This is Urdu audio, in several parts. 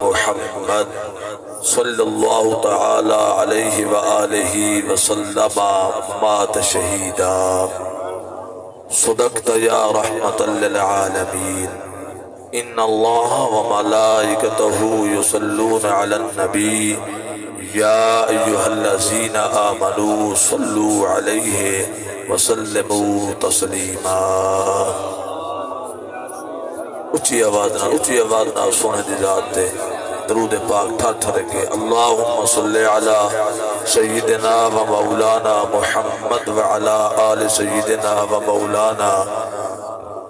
محمد صلی اللہ تعالی علیہ وآلہ وسلم مات شہیدا صدقت یا رحمت للعالمین ان اللہ وملائکتہ یصلون علی النبی یا ایہا الذین آمنوا صلوا علیہ وسلموا تسلیما۔ اچھی آواز نہ سونے دی ذات دے درود پاک ٹھا کے اللہم صلی علی سیدنا و مولانا محمد وعلا آل سیدنا و مولانا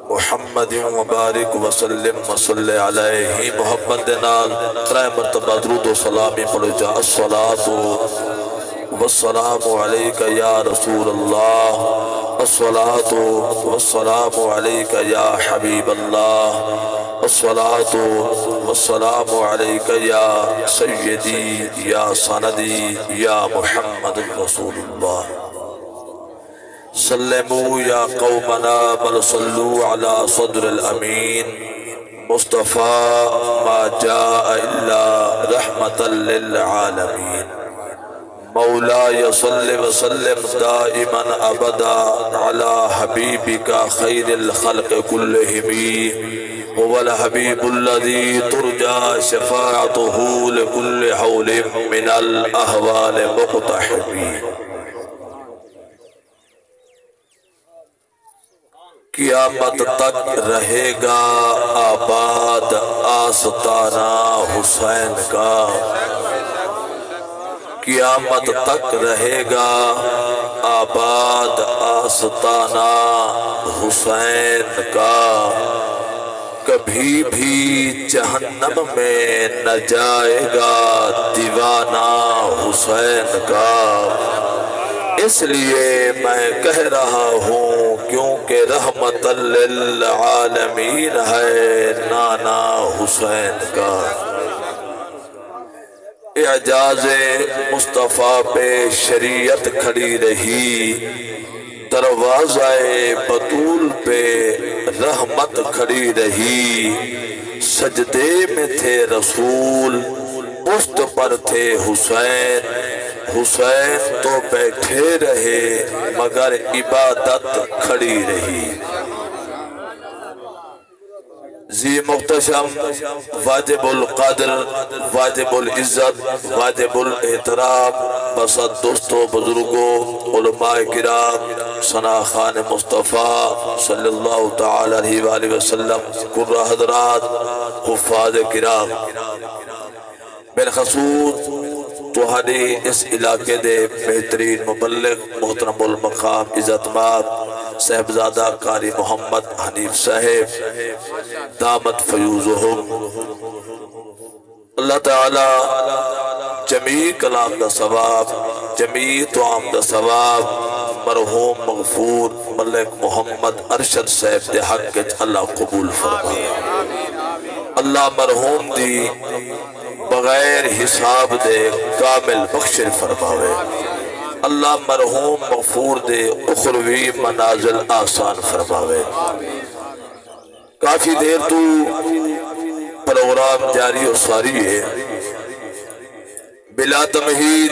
محمد مبارک وسلم وصلی علیہ محمد نال ترائے مرتبہ درود و سلامی پڑھ جا الصلاة والسلام علیکہ یا رسول اللہ الصلاة والسلام علیکہ یا حبیب اللہ الصلاة والسلام علیکہ یا سیدی یا سندی یا محمد رسول اللہ سلموا یا قومنا بل صلوا علی صدر الامین مصطفیٰ ما جاء الا رحمتا للعالمین مولاي صل وسلم دائما ابدا على حبيبك خير الخلق كلهم هو الحبيب الذي ترجى شفاعته لكل حول من الاهوال مقتحم۔ قیامت تک رہے گا آباد آستانہ حسین کا، قیامت تک رہے گا آباد آستانہ حسین کا، کبھی بھی جہنم میں نہ جائے گا دیوانہ حسین کا۔ اس لیے میں کہہ رہا ہوں کیونکہ رحمت للعالمین ہے نانا حسین کا۔ اعجاز مصطفیٰ پہ شریعت کھڑی رہی، دروازہ بطول پہ رحمت کھڑی رہی، سجدے میں تھے رسول پشت پر تھے حسین، حسین تو بیٹھے رہے مگر عبادت کھڑی رہی۔ ذی محتشم واجب القدر واجب العزت واجب الاحترام بسد دوستو بزرگوں علماء کرام ثنا خان مصطفیٰ صلی اللہ تعالی علیہ وآلہ وسلم قرہ حضرات حفاظ کرام بالخصوص توہری اس علاقے دے بہترین مبلغ محترم المقام عزت مآب صاحبزادہ قاری محمد حنیف صاحب دامت فیوزہم، اللہ تعالی جمیع کلام دا ثواب جمیع طعام دا ثواب مرحوم مغفور ملک محمد ارشد صاحب دے حق کے اللہ قبول فرمائے، اللہ مرحوم دی بغیر حساب دے کامل بخش فرماوے، اللہ مرحوم مغفور دے اخروی منازل آسان فرماوے۔ کافی دیر تو پروگرام جاری و ساری ہے، بلا تمہید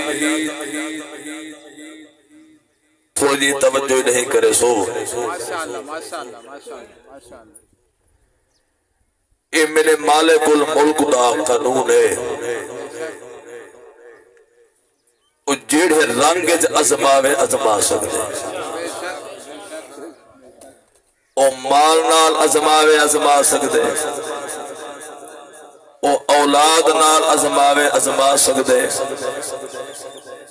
تھوڑی توجہ نہیں کرے سو اے میرے مالک الملک دا قانون ہے، او جیڑے رنگ ازماوے ازما سکتے، او مال نال ازماوے ازما سکتے، او اولاد نال ازماوے ازما سکتے،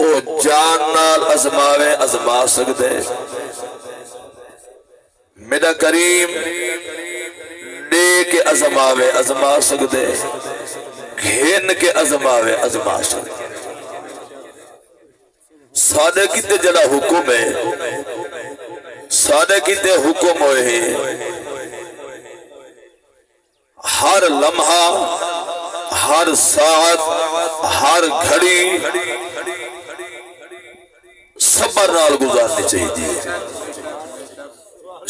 او جان نال ازماوے ازما سکتے۔ میرا کریم کے ازماوے ازما سکتے، گھین کے ازماوے ازما سکتے۔ سادے کتے جڑا حکم ہے، سادے کتے حکم ہوئے ہیں، ہر لمحہ ہر ساعت ہر گھڑی صبر نال گزارنی چاہیے،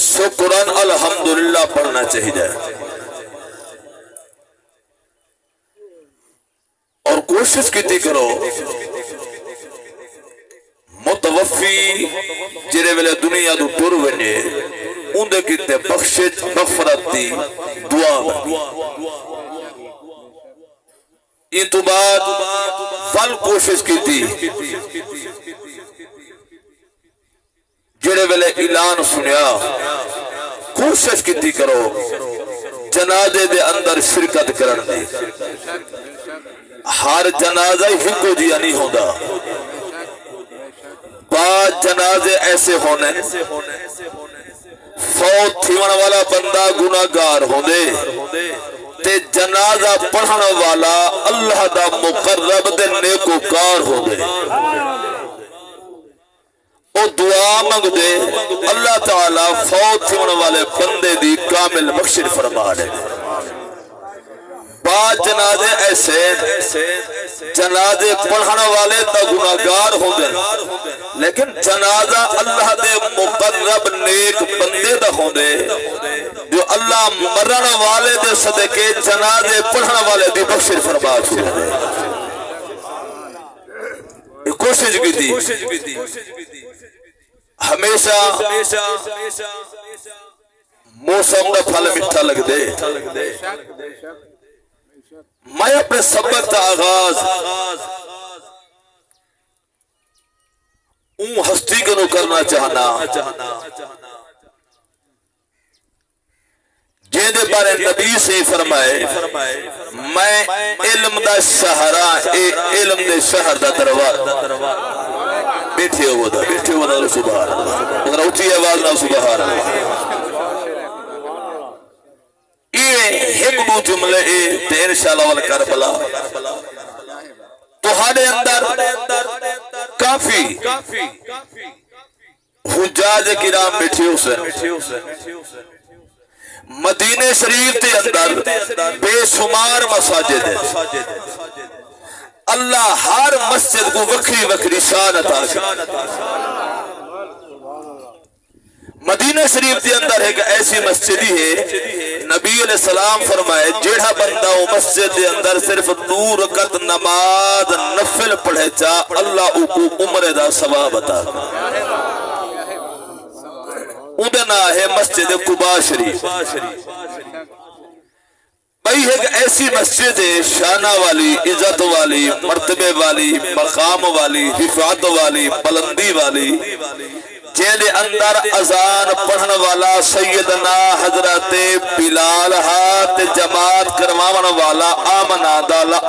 شکران الحمدللہ پڑھنا چاہیے۔ کوشش کیتی کرو متوفی جڑے ویلے دنیا تو ٹر ونے اندے کیتے بخشش مغفرت دی دعا ان تو بعد فل کوشش کیتی جڑے ویلے اعلان سنیا کوشش کیتی کرو جنازے دے اندر شرکت کرن دی ہر جنازہ ہی کو جیا نہیں ہوتا بعض جنازے ایسے ہونے فوت تھیون والا بندہ گناہگار ہوندے تے جنازہ پڑھن والا اللہ دا مقرب دے نیکوکار ہوندے او دعا منگ دے اللہ تعالی فوت تھیون والے بندے دی کامل بخشش فرما دے بعض جنازے ایسے جنازے پڑھن والے تا گناہگار ہوندے لیکن جنازہ اللہ دے مقرب نیک بندے دا ہوندے جو اللہ مرن والے دے صدقے جنازے پڑھن والے دی بخشش فرما چھوڑے کوشش کی تھی ہمیشہ موسم دا پھل مٹھا لگ دے میں اپنے سبق تا آغاز اون ہستی کنو کرنا چاہنا جیندے بارے نبی سے فرمائے میں علم دا شہرہ علم دے شہر دا دروار بیٹھے ہوا دا سبحان اللہ اگر اچھی آواز نہ سبحان اللہ یہ حکم جملے تے انشاءاللہ والکربلا تو ہاڑے اندر کافی حجاج کرام بیٹھے ہوسے مدینہ شریف تے اندر بے شمار مساجد ہے اللہ ہر مسجد کو وکری وکری شان عطا مدینہ شریف کے اندر ایک ایسی مسجد ہے نبی علیہ السلام فرمائے جیڑا بندہ وہ مسجد کے اندر صرف 2 رکعت نماز نفل پڑھے چا اللہ کو عمر دا ثواب عطا ادنا ہے مسجد قباء شریف بھئی ایک ایسی مسجد ہے شانہ والی عزت والی مرتبے والی مقام والی حفاظت والی بلندی والی جیدے اندر اذان پڑھن والا سیدنا حضرت بلال ہاتھ جماعت کرواون والا آمنہ دالا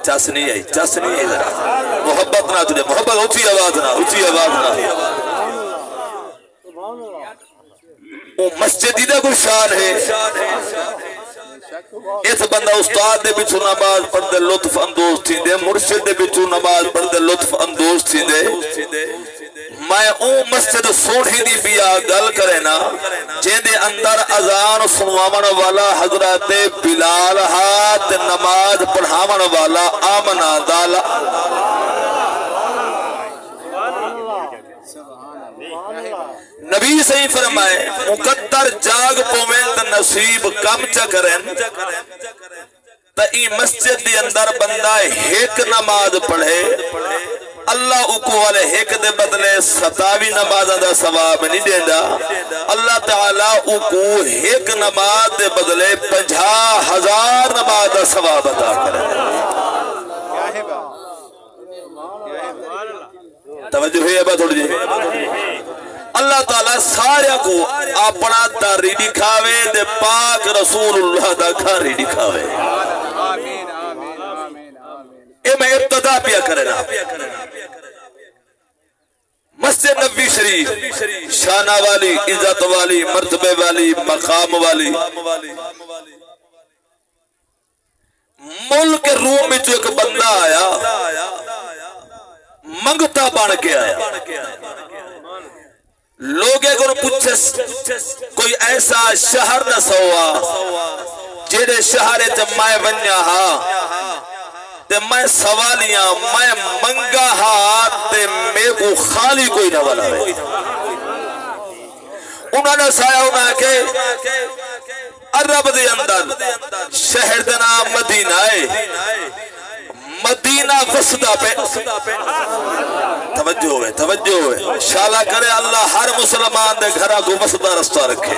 چس نہیں آئی ذرا محبت نہ تجھے محبت اچھی آواز نہ وہ مسجد دا کوئی شان ہے اس بندہ استاد دے بچو نماز پڑھ دے لطف اندوز تھی دے مرشد دے بچو نماز پڑھ دے لطف اندوز تھی دے میں اون مسجد سوڑھی دی بیا گل کرے نا جن دے اندر اذان سنوامن والا حضرت بلال ہاتھ نماز پڑھامن والا آمنہ دالا نبی صحیح فرمائے مقدر جاگ پومند نصیب کم چکرن تا ای مسجد دی اندر بندہ ایک نماز پڑھے اللہ اکو والے ایک دے بدلے 27 نماز دا ثواب نہیں دیندہ اللہ تعالیٰ اکو ایک نماز دے بدلے 50,000 نماز دا ثواب عطا کرے توجہ ہے ابا تھوڑی جی اللہ تعالیٰ سارے کو اپنا داری دکھاوے دے پاک رسول اللہ دا گھاری دکھاوے اے میں ابتدا پیا کرنا مسجد نبی شریف شانہ والی عزت والی مرتبے والی مقام والی ملک روم میں جو ایک بندہ آیا منگتا بان کے آیا لوگ ایک انہوں پوچھے کوئی ایسا شہر نہ سوا جیڑے شہر جمائے ونیا ہاں تے میں سوالیاں میں منگا ہاں تے میں کو خالی کوئی نہ والا ہے انہوں نے سایا انہوں نے کہ عرب دے اندر شہر دا نام مدینہ ہے مدینہ وسدا پہ توجہ ہوئے شالا کرے اللہ ہر مسلمان دے گھرہ کو وسدا رستہ رکھے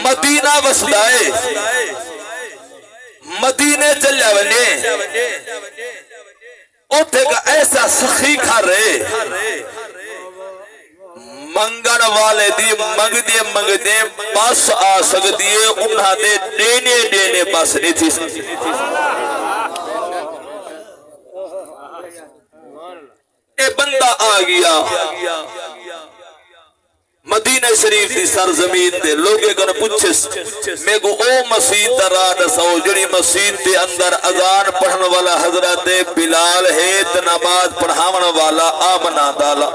مدینہ وسدا ہے مدینے چلیا ونجے اٹھے کا ایسا سخی کھا رہے منگن والے دی منگ دے بس آ سکتی ہے انہاں دے دینے بس نہیں تھی اے بندہ آ گیا مدینہ شریف دی سرزمین دے لوگے کو پوچھے میں کو او مسجد درا دسو جڑی مسجد دے اندر اذان پڑھن والا حضرت بلال ہے تے نماز پڑھاون والا آمنہ دالا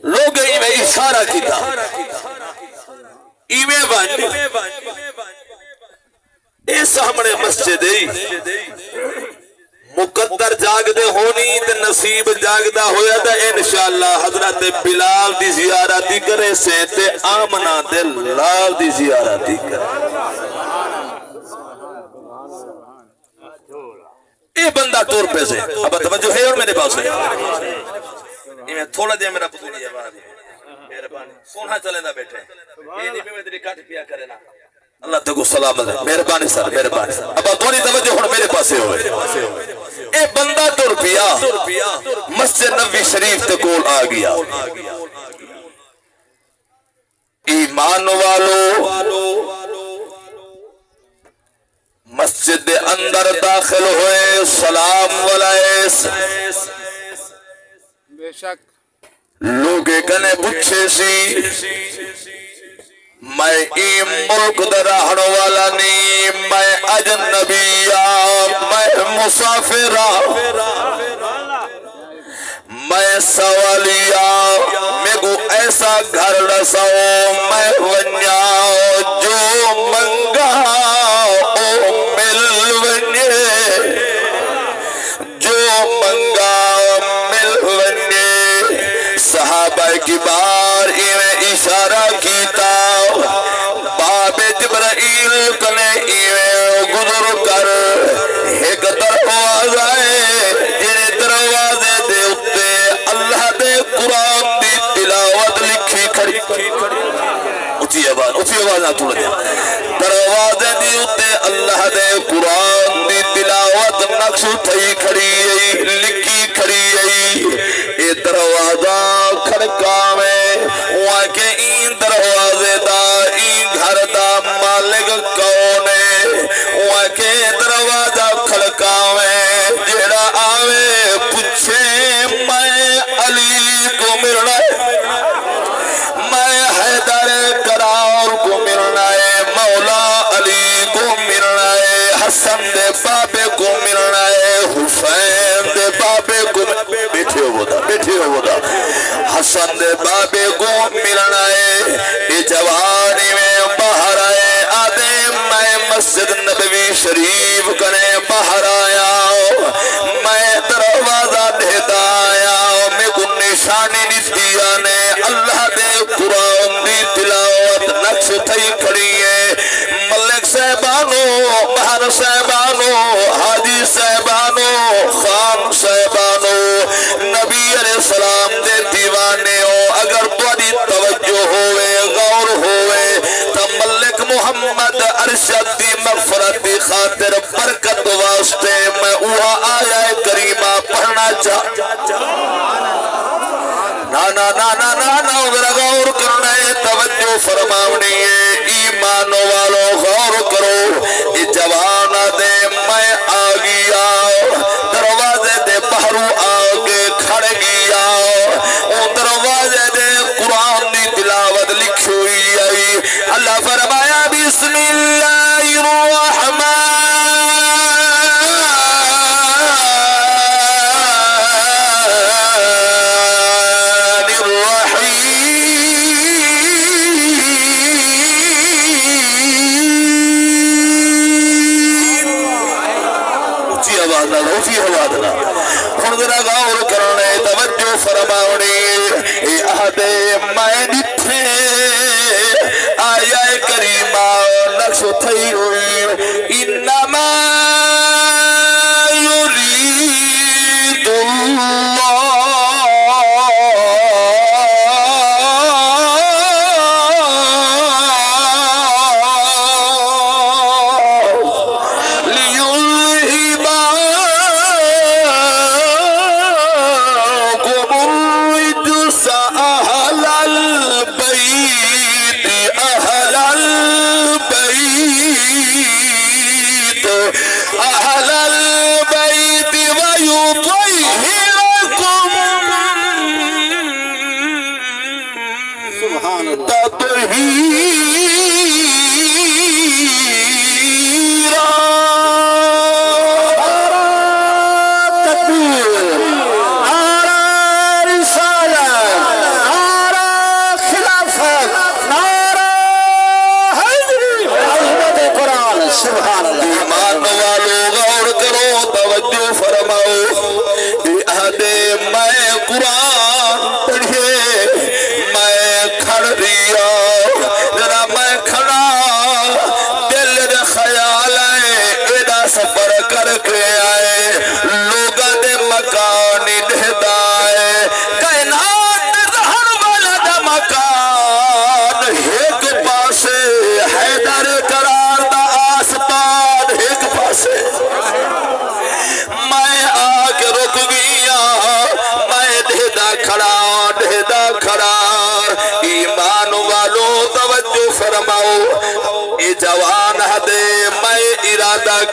لوگ ایویں اشارہ کیتا ایویں بن اے سامنے مسجد مقدر جاگ دے ہونی تے نصیب جاگ دا ہویا دا انشاءاللہ حضرت بلال دی زیارتی کرے سے تے آمنہ دے لال دی زیارتی کرے اے بندہ ٹور پہ سے اب توجہ ہے اور میرے پاس ہے یہ میں تھوڑا دیا میرا پتولی آواز میرے پانی سونا چلے نہ بیٹھے یہ نہیں بھی میں تیری کٹ پیا کرے نا اللہ تکو سلامت ہے مہربانی سر مہربانی سر اب تھوڑی توجہ ہوں میرے پاسے ہوئے اے بندہ ٹور پیا مسجد نبوی شریف تکول آ گیا ایمان والو مسجد دے اندر داخل ہوئے سلام والائیس بے شک لوگے کنے پچھے سی میں ای ملک درہن والا نہیں میں اجنبیہ میں مسافرہ میں سوالیہ میں کو ایسا گھر رساؤ میں ونیا جو منگا او مل ونیے جو منگا مل ونیے صحابہ کی بار ایویں اشارہ کیتا باب جبرائیل کنے ایویں گزر کر ایک دروازہ ہے جنہیں دروازے دے اتے اللہ دے قرآن دی تلاوت لکھی کھڑی اچھی آواز نہ توڑ دیا دروازے دی اتے اللہ دے قرآن دی تلاوت نقش تھی کھڑی لکھی کھڑی اے دروازہ کھڑکا میں وہاں کے این دروازے دا این گھر دا مالک کون ہے وہاں کے دروازہ کھڑکا میں جیڑا آوے پوچھے میں علی کو ملنا ہے میں حیدر کرار کو ملنا ہے مولا علی کو ملنا ہے حسن دے بابے کو ملنا ہے حسین دے بابے کو بیٹھے ہو دا حسن دے بابے کو ملنا ہے یہ جوانی میں باہر آئے آدھے میں مسجد نبوی شریف کنے باہر آیا میں دروازہ دیتا آیا میں کو نشانی نتیا نے اللہ دے قرآن دی تلاوت نقش تھی کھڑی ہے ملک صاحبانو بہر صاحبانو حاجی صاحبانو خان صاحبانو نبی علیہ السلام دے دیوانے ہو اگر تھوڑی توجہ ہوئے غور ہوئے تو ملک محمد ارشد دی مغفرت دی خاطر برکت واسطے میں اوہ آیا کریمہ پڑھنا نا ذرا غور کرنا ہے توجہ فرماونی ہے ایمان والو غور کرو یہ جوان دے میں آ گیا دروازے دے باہروں آگے کھڑ گیا ان دروازے دے قرآن دی تلاوت لکھی ہوئی آئی اللہ فرمایا بسم اللہ الرحمن الرحیم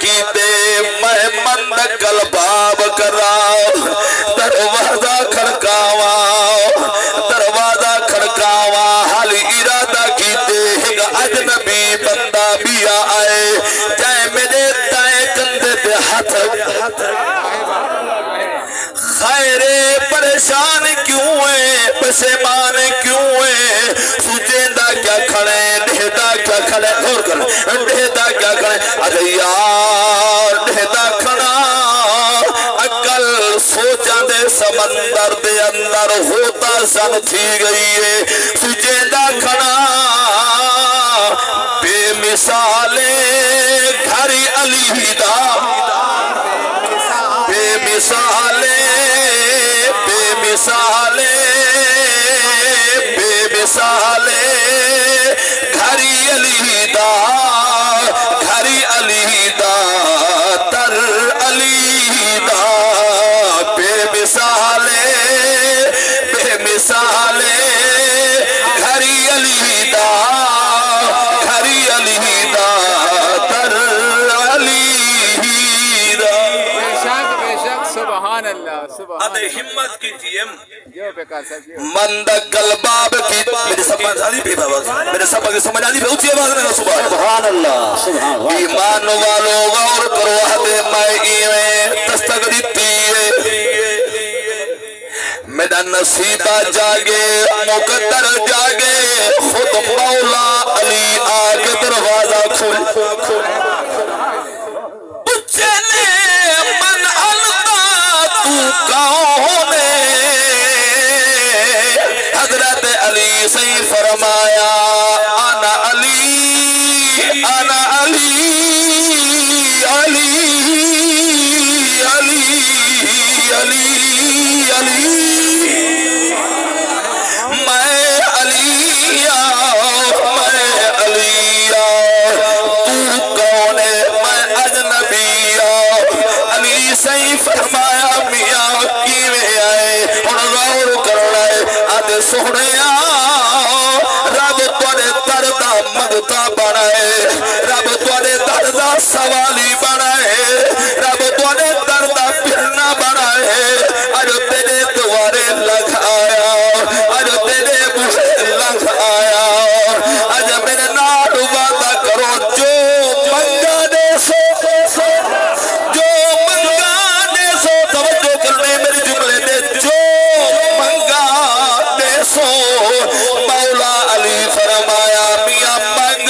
کیتے میں مند قلباب کرا دروازہ کھڑکاوا حال ارادہ کیتے ایک اجنبی بندہ بھی آئے جائے میرے دائیں کندھے پہ ہاتھ خیرے پریشان کیوں ہے پشیمان کیوں ہے سوچیندہ کیا کھڑے ڈھیدا کیا کھڑے اور کر ڈھیدا کیا کھڑے اگر یار ڈھیدا کھڑا عقل سوچاں دے سمندر دے اندر ہوتا سن تھی گئی ہے سوچیندہ کھڑا بے مثالے گھری علی دا بے مثالے گھری علی دا تر علی دا بے مثالے گھری علی دا تر علی دا بے شک سبحان اللہ سبحان ادھے ہمت کی تیم جو بکا سب مند قلباب کی میرے سبحان آلی بھی بابا میرے سمجھ آلی بھی اچھی آواز میں سبحان اللہ ایمان والو غور کرو حدے میں ایویں تستقریتی ہے میرا نصیبہ جاگے مقدر جاگے خود مولا علی آگے دروازہ کھول پچھنے من علتا تو کون حضرت علی سے فرمایا انا علی سوڑیا رب توڑے دردہ مدتا بنائے رب توڑے دردہ سوالی بنائے رب توڑے دردہ پھرنا بنائے اج تیرے دوارے لگ آیا اج تیرے بوڑے لگ آیا اج میرے نال وعدہ کرو جو منگا دے سو توجہ کرنے میری جملے دے جو منگا مولا علی فرمایا میاں مانگ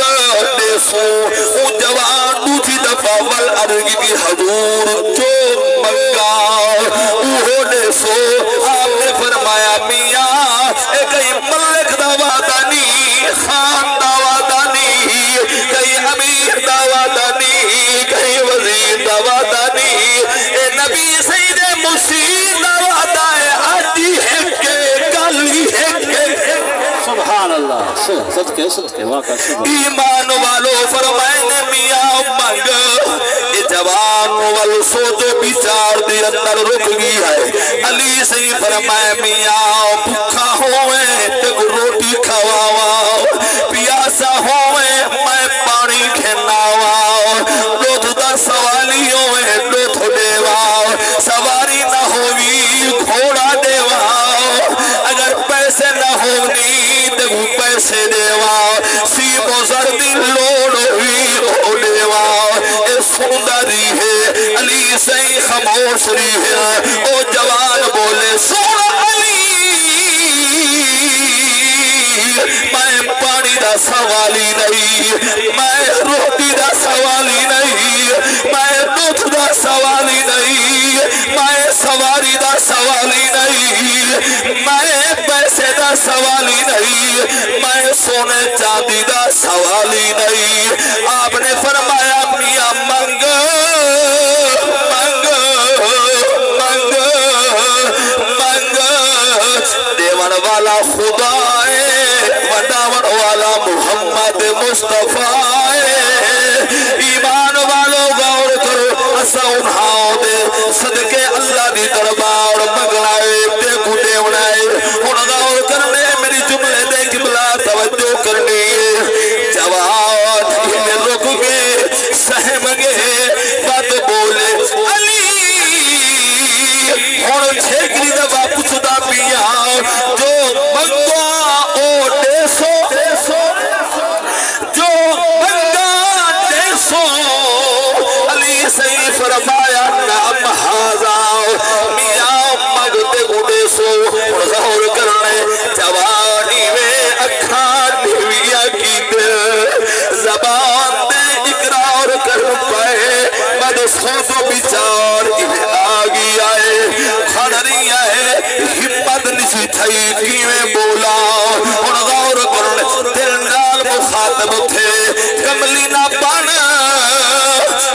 دے سو اون جوان دوسری دفعہ والارگی بھی حضور جو منگا اوہو دے سو آپ نے فرمایا میاں ایک ملک دا وعدہ نہیں خان دا وعدہ نہیں کئی امیر دا وعدہ نہیں کئی وزیر دا وعدہ نہیں اے نبی سید مسیح دا وعدہ ہے آجی ہے کہ کلی ہے کہ سبحان اللہ صدقے واقع ایمان والو فرمائنے میاں مانگ یہ جوان والو سوچو بیچار دی اندر رک گئی ہے علی سے فرمائے میاں بھکھا ہوئے تک روٹی کھواوا پیاسا ہوئے میں پانی کھناوا دودھ دا سوالی ہوئے دودھ دیوا سواری نہ ہوئی گھوڑا دیوا اگر پیسے نہ ہونی پیسے دیوا سی مزردی لوڑ ہوئی ہو دیوا اے سندری ہے علی سے خاموش رہی ہے او جوان بولے سن علی میں پانی دا سوالی نہیں میں روٹی دا سوالی نہیں میں دودھ دا سوالی نہیں میں سواری دا سوالی نہیں میں پیسے دا سوالی نہیں میں سونے چاندی دا سوالی نہیں آپ نے فرمایا میاں منگ منگ منگ منگ دیوان والا خدا ہے وداون والا محمد مصطفیٰ ایمان والو غور کرو اسا انہاں دے صدقے اللہ دی دربار مگلائے دیکھو دیونائے ان غور کرنے میری جملے دے قبلہ توجہ کرنی جواد ہمیں رک گے سہم گے بات بولے علی اور چھیکری دبا پچھتا پیا جو منگوا او دیسو جو منگا دیسو علی سی فرمایا نام حاضا میاں مگتے کو دیسو اور ظہور کرنے جوانی میں اکھان دیویا کی دے زبان دے اقرار کر پائے مد سوتو بچار انہیں آگی آئے کھڑنی آئے ہمت نسی تھائی کیویں بولا اور غور کرنے دل نال مخاطب تھے کملی نہ پانا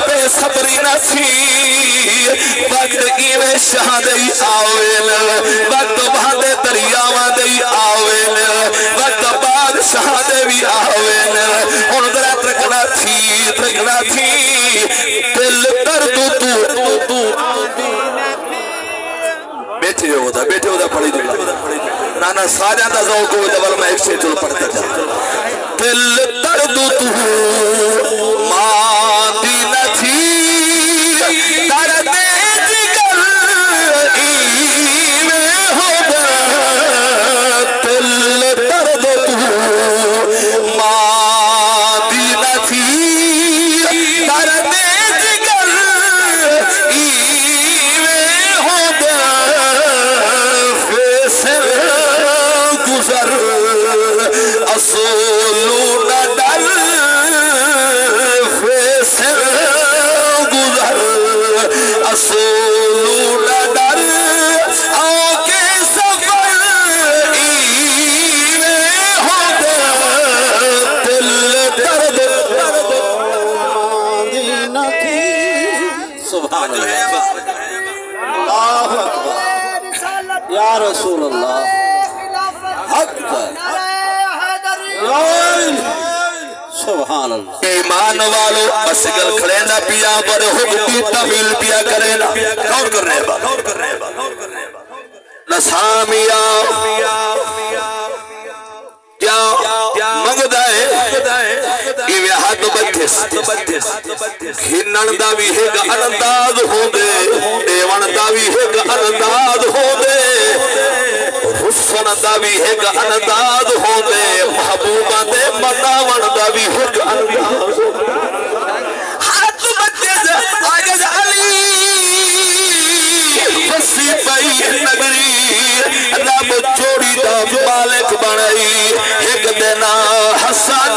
بے صبری نہ تھی وقت کیویں شہدی آوین وقت بہاندے دریاوہ دی آوین وقت بعد شہدے بھی آوین ان درہ ترکنا تھی دل درد تو بیٹھے ہوتا پڑھی دلہ نانا ساجہ دا ذوق کو جبل میں ایک سے جل پڑھتا جا دل درد تو ماندی نہ تھی درد جگر ایویں ہو گا دل درد تو ماندی نہ تھی درد جگر ایویں ہو گا فیصل گزر اصولو نہ ڈر فیصل گزر اصولو نہ ڈر آؤ کے سفر ایویں ہو گا دل درد مدینہ تھی سبحان اللہ اللہ اکبر یا رسول اللہ حق سبحان اللہ ایمان والو بس گل کھڑے نہ پیا پر حکمی طویل پیا کرے نا غور کر رہے با نسامیا کیا مگدائے ایویں ہاتھ بچس کھنن دا بھی ہے گا انداز ہو دے دیوان دا بھی ہے گا انداز ہو دے حسن دا بھی ہے گا انداز ہو دے محبوبہ دے مناون دا بھی ہے گا انداز ہو دے ہاتھ بچس آگے جا علی بسی پئی نگری رب جوڑی دا مالک بنائی ایک دینا حسن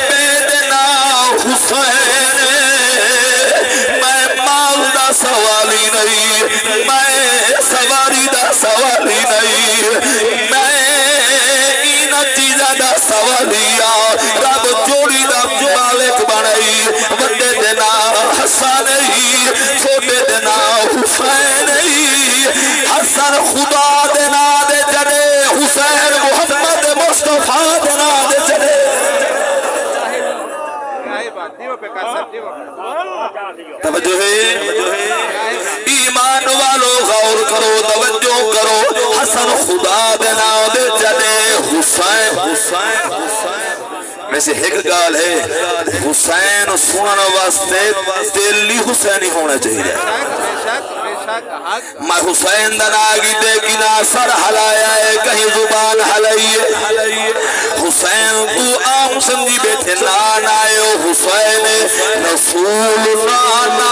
بے دینا حسین میں مال دا سوالی نہیں میں سواری دا سوالی نہیں میں اینا چیزہ دا سوالیا رب جوڑی دا مالک بنائی بڑے دینا حسن چھوٹے دینا حسین حسن خدا دینا دے جڑے حسین محمد مصطفیٰ دینا دے جڑے توجہ ہے ایمان والو غور کرو توجہ کرو حسن خدا دینا دے جڑے حسین میں سے ایک گال ہے حسین سنن واسطے دلی حسینی ہونا چاہیے میں حسین دن آگی دے کنا سر حلایا ہے کہیں زبان حلائیے سمجھی بیٹھے نانا حسین رسول نانا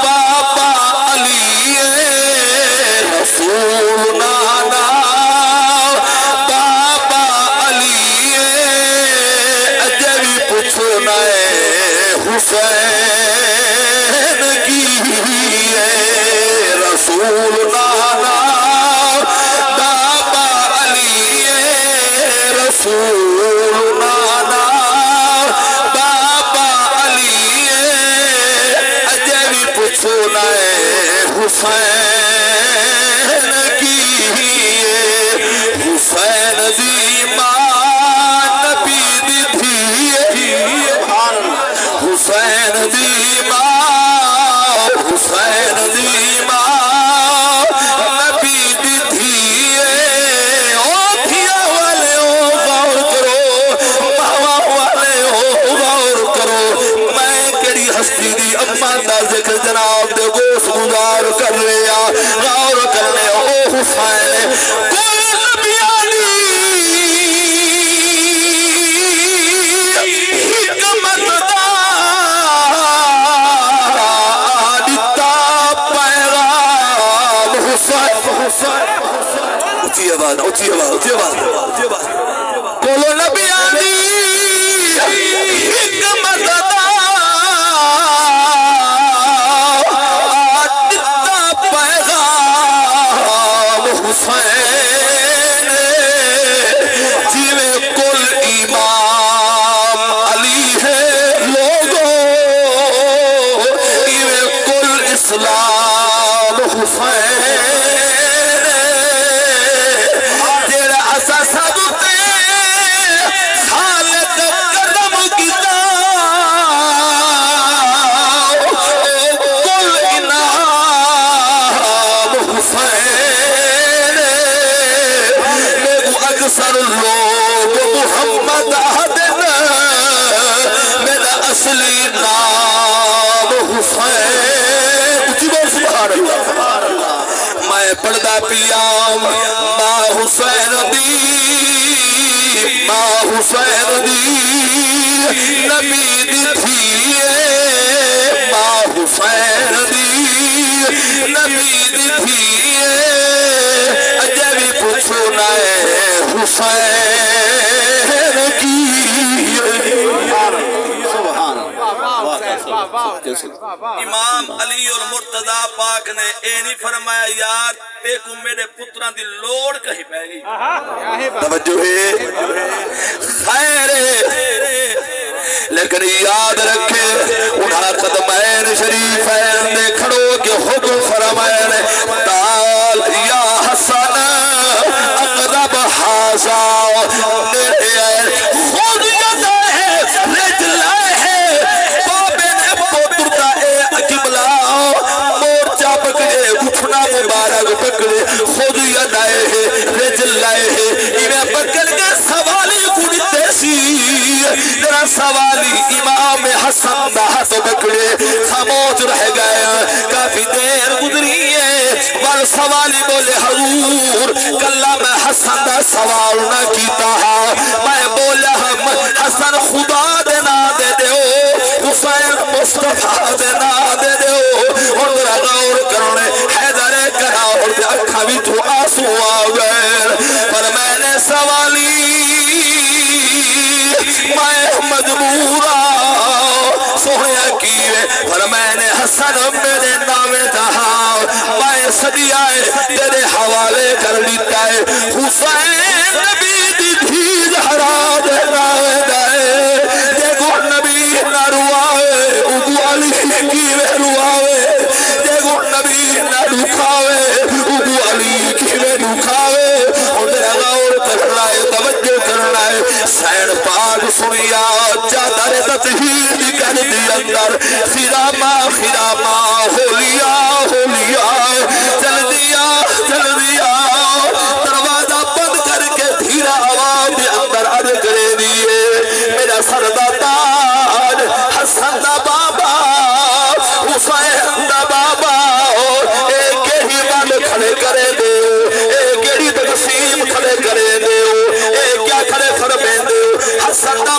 بابا علی رسول نانا بابا علی اجے بھی پوچھو نائے حسین کی رسول نانا بابا علی رسول نانا بابا علی اجے بھی پوچھو نائے حسین کی حسین دی ماں نبی دی تھی حسین دی ماں حسین دی ماں نبی دی تھی او دھیا والے او غور کرو ماوا والے او غور کرو میں کیڑی ہستی دی اماں دا ذکر جناب دے گوش گزار کر رہا غور کرنے او حسین کوئی نبی علی حکمت دا دیتا پیغام حسین اچھی آواز اچھی آواز اچھی آواز کولو نبی علی حکمت دا حسین جیویں کل امام علی ہے لوگوں ایویں کل اسلام حسین جیڑا اسا سب تے خالق کرم کیتا کل انعام حسین اکثر لوگ محمد آدن میرا اصلی نام حسین سبحان اللہ میں پڑھدا پیام ماں حسین دی ماں حسین دی نبی دی تھی ماں حسین دی نبی دی تھی اجے بھی پوچھو نائے حسین کی امام علی اور مرتضی پاک نے اے نہیں فرمایا یار تے کو میرے پتران دی لوڑ کہیں پہ گئی توجہ ہے خیر لیکن یاد رکھے انہاں قدمین شریفین دے کھڑو کے حکم فرمائے تال یا حسن اقرب حاضا میرے خود یدہ ہے رجلہ ہے بابے نے پوترتا اے اکبلا مورچہ پکڑے گھٹنا مبارک پکڑے خود یدہ ہے رجلہ ہے انہیں پکڑ کے سوالی گھڑتے سی ذرا سوالی امام حسن دا ہاتھ پکڑے خاموش رہ گئے کافی دیر گزری ہے ور سوالی بولے حضور کلا میں حسن دا سوال نہ کیتا میں بولا حسن خدا دینا دے دیو حسین مصطفیٰ دینا دے دیو اور ذرا غور کرنے حیدر کرا اور دے اکھا بھی تو آسو آگئے پر میں نے سوالی میں مجبورا سوہیا کیوے پر میں نے حسن میرے نامے دہا میں صدی آئے تیرے حوالے کر لیتا ہے حسین نبی دی تھی زہرا دینا دائے دیکھو نبی نہ روائے ابو علی کیوے روائے دیکھو نبی نہ رکھاوے ابو علی کیوے رکھاوے اور میرا غور کرنا ہے توجہ کرنا ہے سین پاک سنیا چادر تطہیر کر دی اندر خیراما خیراما ہولیا ہولیا چل دیا دروازہ بند کر کے دھیرا آواز اندر عرض کرے دیئے میرا سردہ تاج حسن دا بابا حسین دا بابا ایک ہی بند کھڑے کرے دے ایک ہی تقسیم کھڑے کرے دے ایک کیا کھڑے فرمے دے حسن دا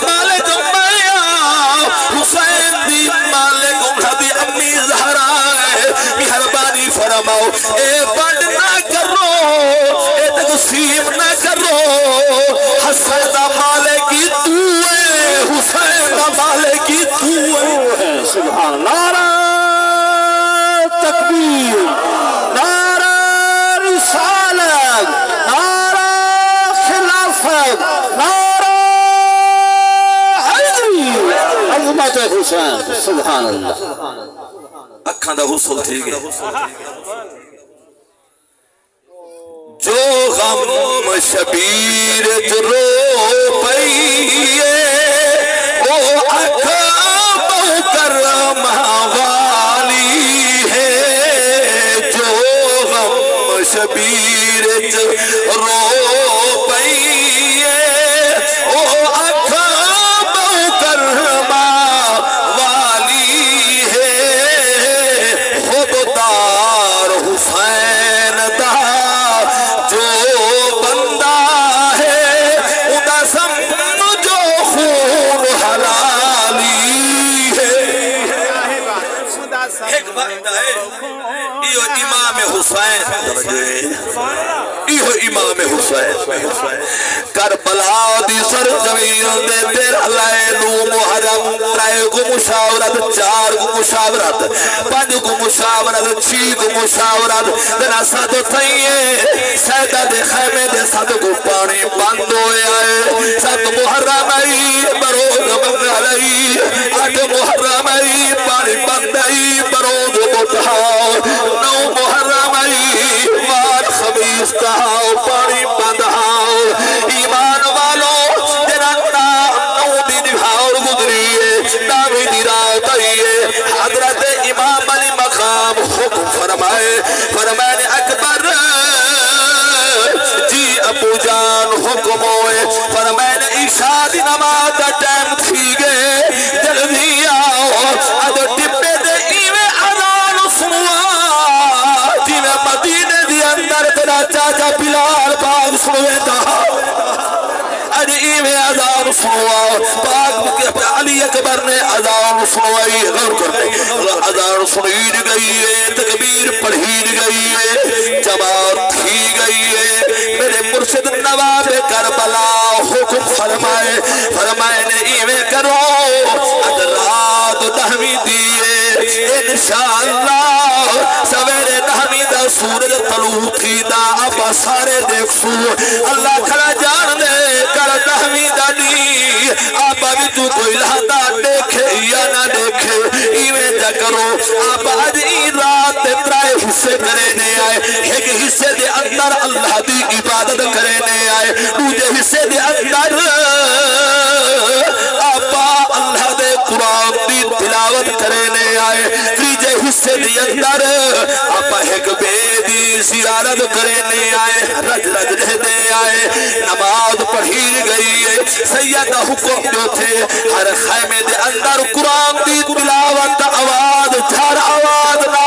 امت حسین سبحان اللہ اکھاں دا حسن تھی گئے جو غم شبیر رو پئیے او اکھا بہو کرم والی ہے جو غم شبیر رو پئیے او اکھا بہو کرم والی ہے خوددار حسین دا جو بندہ ہے ادا سمجھو خون حلالی ہے ایک وقت ہے یہ امام حسین یہ امام حسین کربلا دی سرزمین دے تیرہ لینو محرم ترائے کو مشاورت چار کو مشاورت پانچ کو مشاورت چھ کو مشاورت دینا ساتھ تھائیے سیدہ دے خیمے دے ساتھ کو پانی بند ہوئے آئے ساتھ محرم آئی بروز بند علی آٹھ محرم آئی پانی بند آئی بروز بتاؤ نو محرم آئی وات خبیص کہاؤ پانی بند آؤ ایمان والو جنانا نو دن بھاؤ گزریے نامی دی رات آئیے حضرت امام علی مقام حکم فرمائے فرمائے اکبر جی ابو جان حکم ہوئے فرمائے عشاء دی نماز دا ٹائم تھی گئے جلدی آؤ ادھر ٹپے دے ایوے اذان سنوا جی میں مدینے دی اندر تیرا چاچا بلال باغ سنوے دا ایوے اذان سنوا پاک علی اکبر نے اذان سنوائی غور کرنے اذان سنی گئی ہے تکبیر پڑھی گئی ہے جماعت تھی گئی ہے میرے مرشد نواب کربلا حکم فرمائے فرمائے نے ایوے کرو ادرات دہمی دیئے انشاءاللہ سویرے دہمی دا سورج طلوع تھی دا اپا سارے دیکھ سو اللہ کھڑا جان دے کر دہمی دا دی آپا بھی تو کوئی لہتا دیکھے یا نہ دیکھے ایویں جا کرو آپا آج ای رات ترائے حصے کرنے آئے ایک حصے دے اندر اللہ دی عبادت کرنے آئے دوجے حصے دے اندر آپا اللہ دے قرآن دی تلاوت کرنے آئے تیجے حصے دے اندر آپا ایک بے دی زیارت کرنے آئے رج رج رہتے آئے نماز پڑھی گئی ہے سیدہ حکم جو تھے ہر خیمے دے اندر قرآن دی تلاوت آواز جھار آواز نہ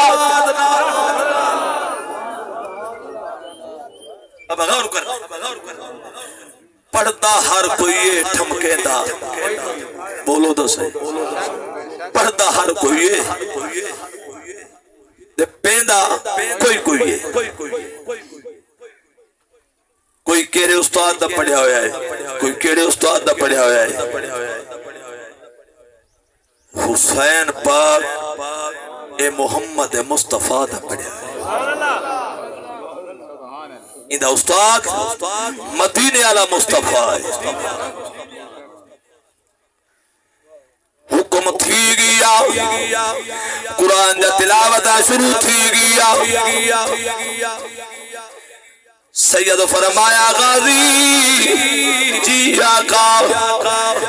اب غور کر پڑھتا ہر کوئی ٹھمکے دا بولو تو صحیح پڑھتا ہر کوئی پیندہ کوئی کیڑے استاد دا پڑھیا ہویا ہے کوئی کیڑے استاد دا پڑھیا ہویا ہے حسین پاک اے محمد مصطفیٰ دا پڑھیا ہویا ہے اندہ استاد مدینے علی مصطفیٰ ہے حکم تھی گیا قرآن دا تلاوت شروع تھی گیا سید فرمایا غازی جی آقا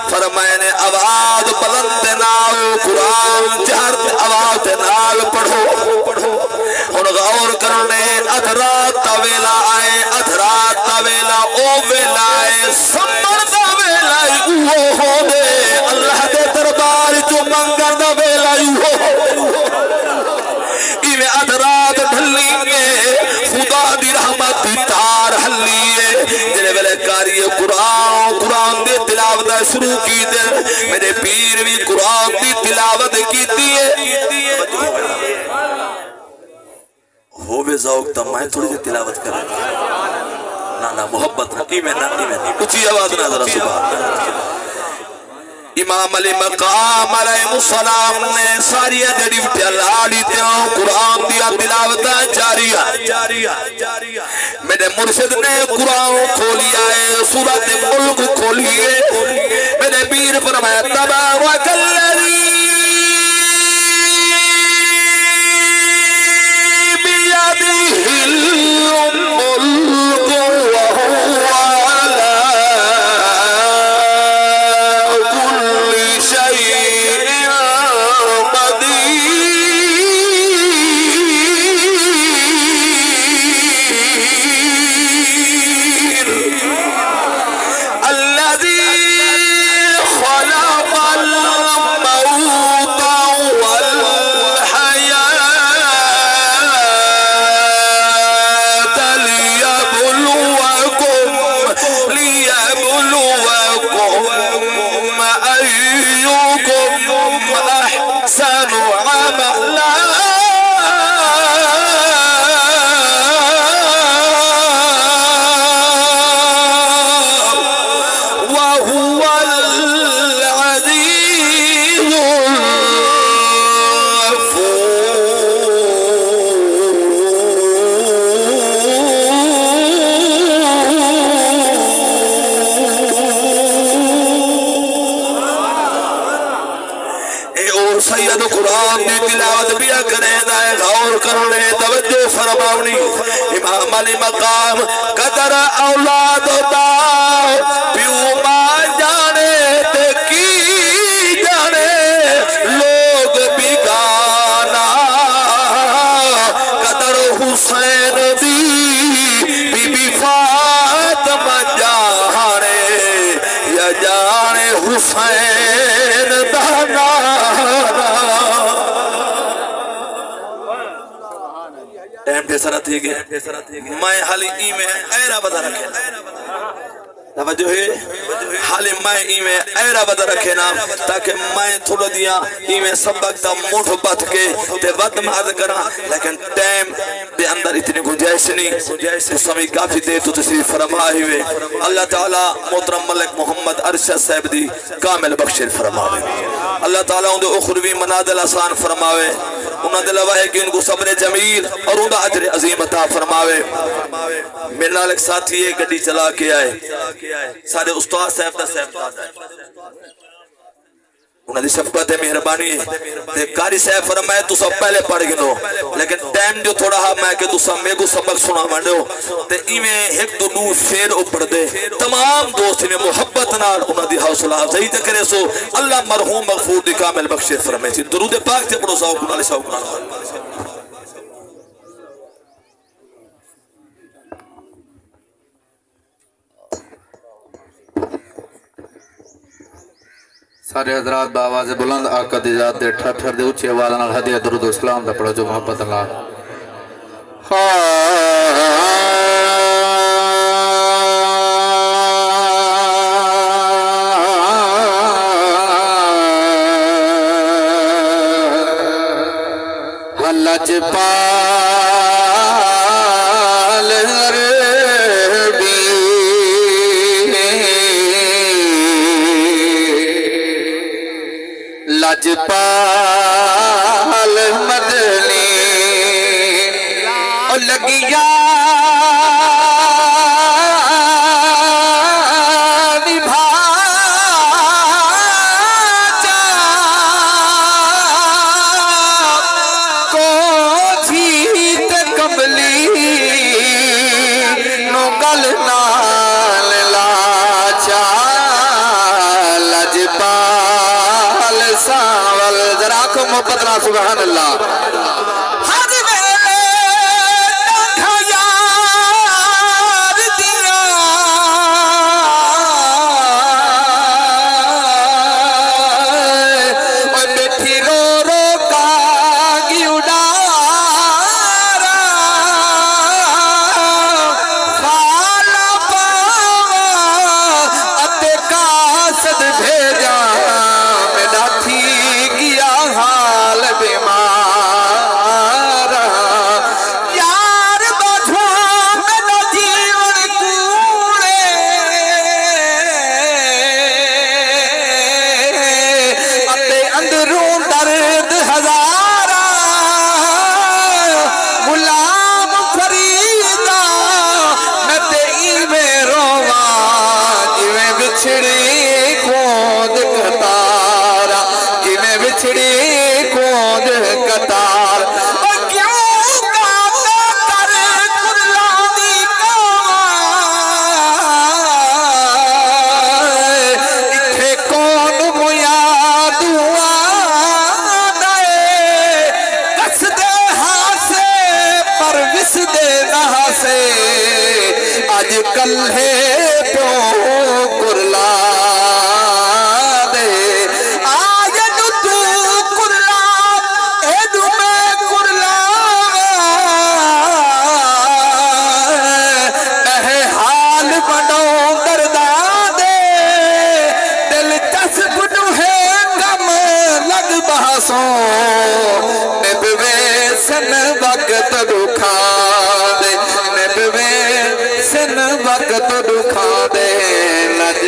فرمائے نے آواز بلند نال قرآن جہر آواز نال پڑھو اور غور کرنے ادھرات تاویلا آئے ادھرات تاویلا او ویلا آئے سمبر دا ویلا اوہ ہو دے اللہ دے دربار جو منگر دا ویلا اوہ ایویں ادھرات ڈھلی گے خدا دی رحمت دی تار ہلیے جنہیں ویلے کاری قرآن دی تلاوت شروع کی دے میرے پیر بھی قرآن دی تلاوت کی دیئے ہووے ذوق تا میں تھوڑی دی تلاوت کر رہا نا محبت رکی میں اچھی آواز نہ ذرا سبحان امام علی مقام علیہ السلام نے ساری جڑی وٹیا لاڑی تیوں قرآن دیا تلاوت جاریہ میرے مرشد نے قرآن کھولیا ہے سورۃ ملک کھولیے میرے پیر فرمایا تبارک الذی سید قرآن دی تلاوت بیا کرے دائے غور کرنے توجہ فرماؤنی امام علی مقام قدر اولاد ہوتا پیو ماں جانے تے کی جانے لوگ بگانا قدر حسین دی بی بی فاطمہ جانے یا جانے حسین دانا ٹائم دے سرہ تھی گئے میں حالی میں ایرہ بدا رکھے توجہ ہے حالی میں ایرہ بدا رکھے نا تاکہ میں تھوڑا دیا میں سبق تا موٹھ بات کے تے وقت میں عرض کرا لیکن ٹائم دے اندر اتنی گنجائش نہیں سمی کافی دیر تو تصریف فرمائی ہوئے اللہ تعالیٰ محترم ملک محمد ارشد صاحب دی کامل بخشر فرماوے اللہ تعالیٰ ان دے اخروی منادل آسان فرماوے انہاں دے لوائے کہ ان کو صبر جمیل اور ان دا عجر عظیم عطا فرماوے میرے نال ایک ساتھی ایک گڑی چلا کے آئے سارے استاد صاحب دا صاحب انہاں دی شفقت مہربانی تے قاری صاحب فرمائے تو سب پہلے پڑھ گنو لیکن ٹائم جو تھوڑا ہا میں کہ تو سب میں کو سبق سنا منڈو تے میں ایک دو نو شیر اوپر دے تمام دوست نے محبت نال انہاں دی حوصلہ افزائی تے کرے سو اللہ مرحوم مغفور دی کامل بخشے فرمائے تھی درود پاک تے پڑھو ساؤ کنالے ساؤ کنالے سارے حضرات بآواز بلند آقا دی ذات دے ٹھر ٹھر دے اچھے والا نال ہدیہ درود و اسلام دا پڑھو جو محبت اللہ لج پال عربی لج پال مدنی اور لگیا محبت سبحان اللہ ہر ویلے ڈاکھا یار دیا اور بیٹھی رو رو کاغی اڈارا فالا پاوا اتے قاصد بھیجا میرا تھی گیا حال بیمارا یار باتھوں میرا جیون کوڑے اتے اندروں درد ہزارا غلام فریدا میں تے میں رواں جویں بچھڑی کھود کتارا جویں بچھڑی کھود کتار اور کیوں کاتا کر کرلانی کمائے اتھے کون مویا دعا دائے کس دے ہاسے پر وس دے نہاسے آج کل ہے پیوں کرلا دے آج تو کرلا ایدو میں کرلا اے حال بڑھو دردہ دے دلچسپ نوہے کم لگ بحثوں نبوے سن وقت دکھا دے نبوے سن وقت دکھا دے لج